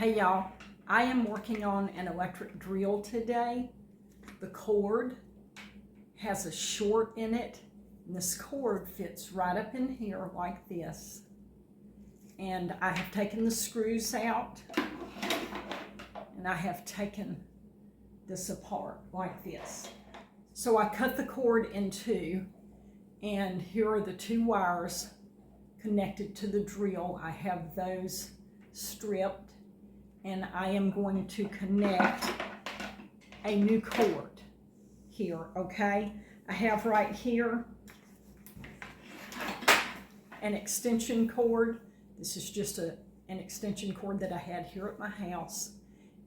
Hey y'all, I am working on an electric drill today. The cord has a short in it, and this cord fits right up in here like this. And I have taken the screws out, and I have taken this apart like this. So I cut the cord in two, and here are the two wires connected to the drill. I have those stripped, and I am going to connect a new cord here, okay? I have right here an extension cord. This is just an extension cord that I had here at my house,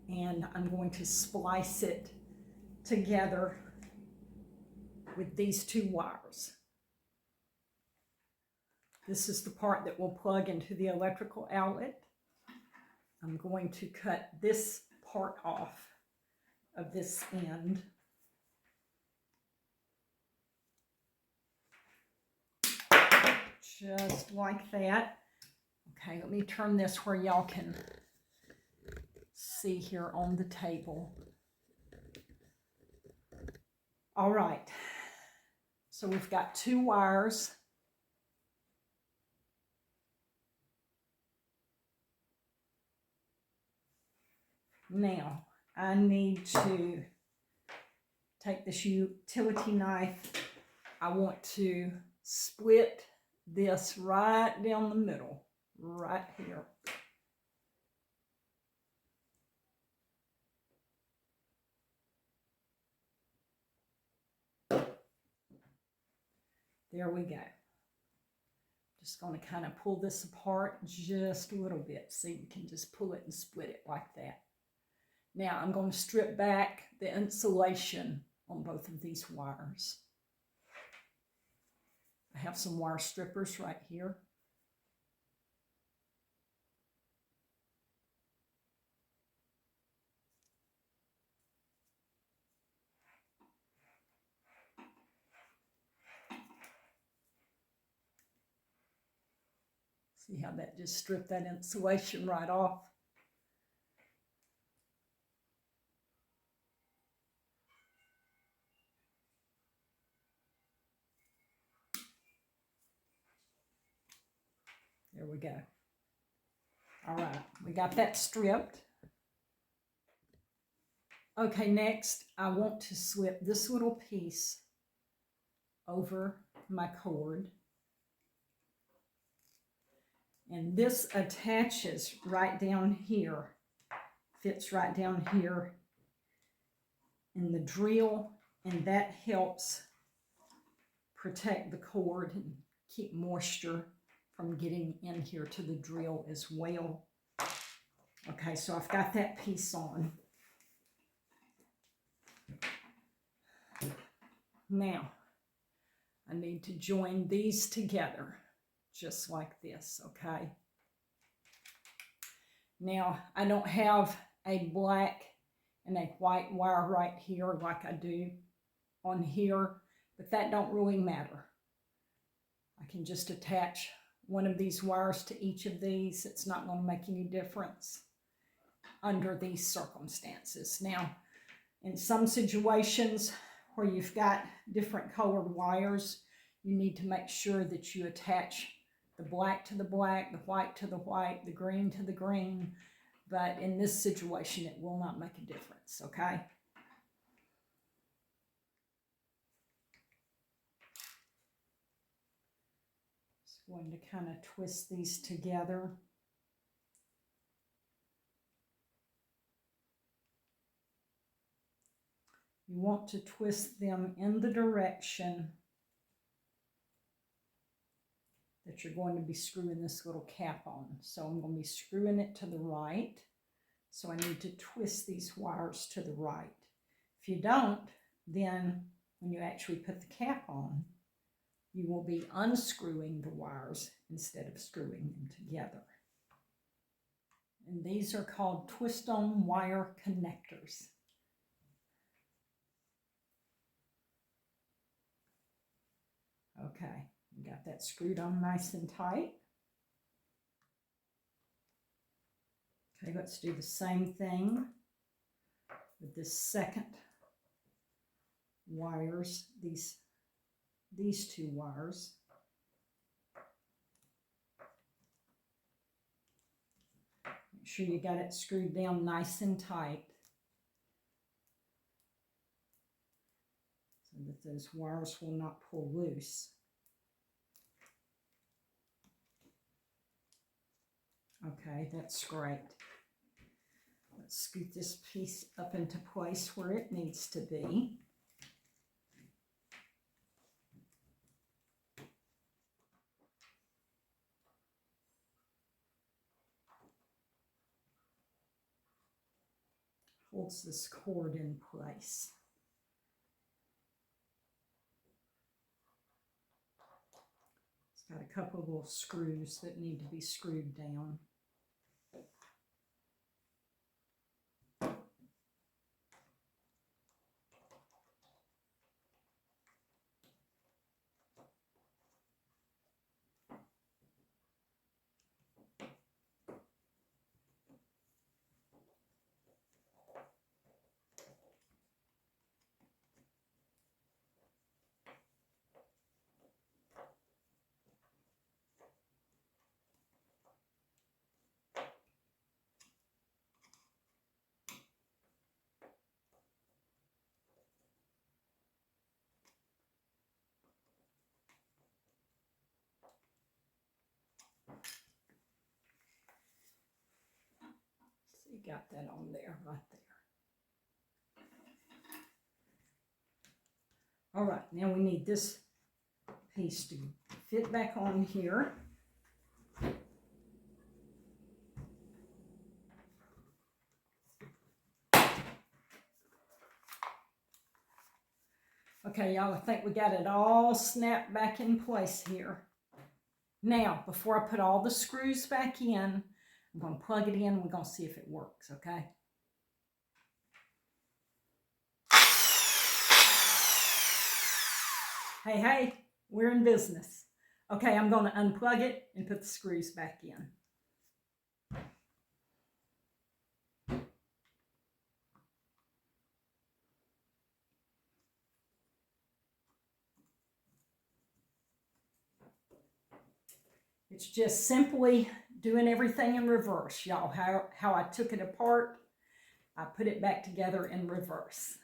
and I'm going to splice it together with these two wires. This is the part that will plug into the electrical outlet. I'm going to cut this part off of this end. Just like that. Okay, let me turn this where y'all can see here on the table. All right, so we've got two wires. Now, I need to take this utility knife. I want to split this right down the middle, right here. There we go. Just going to kind of pull this apart just a little bit. See, you can just pull it and split it like that. Now I'm going to strip back the insulation on both of these wires. I have some wire strippers right here. See how that just stripped that insulation right off? There we go. All right, we got that stripped. Okay, next I want to slip this little piece over my cord. And this attaches right down here, fits right down here in the drill, and that helps protect the cord and keep moisture from getting in here to the drill as well. Okay, so I've got that piece on. Now, I need to join these together, just like this, okay? Now, I don't have a black and a white wire right here like I do on here, but that don't really matter. I can just attach one of these wires to each of these. It's not going to make any difference under these circumstances. Now, in some situations where you've got different colored wires, you need to make sure that you attach the black to the black, the white to the white, the green to the green. But in this situation, it will not make a difference, okay? Just going to kind of twist these together. You want to twist them in the direction that you're going to be screwing this little cap on. So I'm going to be screwing it to the right. So I need to twist these wires to the right. If you don't, then when you actually put the cap on, you will be unscrewing the wires instead of screwing them together. And these are called twist-on wire connectors. Okay, we got that screwed on nice and tight. Okay, let's do the same thing with this second wires, these two wires. Make sure you got it screwed down nice and tight so that those wires will not pull loose. Okay, that's great. Let's scoot this piece up into place where it needs to be. Holds this cord in place. It's got a couple of little screws that need to be screwed down. So you got that on there, right there. All right, now we need this piece to fit back on here. Okay, y'all, I think we got it all snapped back in place here. Now, before I put all the screws back in, I'm going to plug it in. We're going to see if it works, okay? Hey, hey, we're in business. Okay, I'm going to unplug it and put the screws back in. It's just simply doing everything in reverse, y'all. How I took it apart, I put it back together in reverse.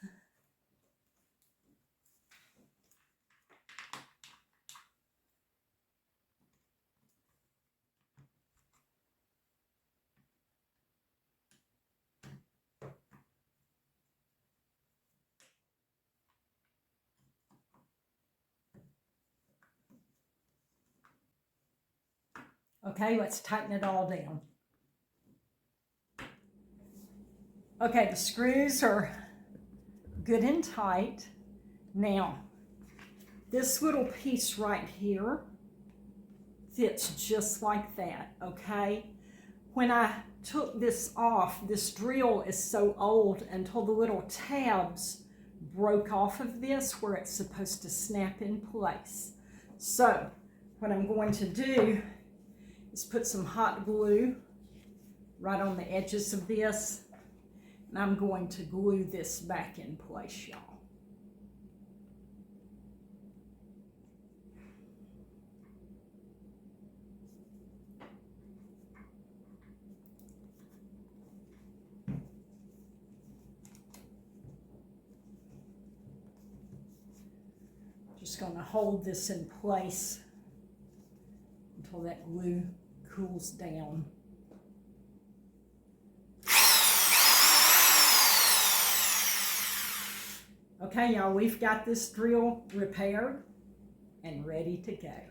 Okay, let's tighten it all down. Okay, the screws are good and tight. Now, this little piece right here fits just like that, okay? When I took this off, this drill is so old until the little tabs broke off of this where it's supposed to snap in place. So, what I'm going to do is put some hot glue right on the edges of this, and I'm going to glue this back in place, y'all. Just going to hold this in place until that glue cools down. Okay, y'all, we've got this drill repaired and ready to go.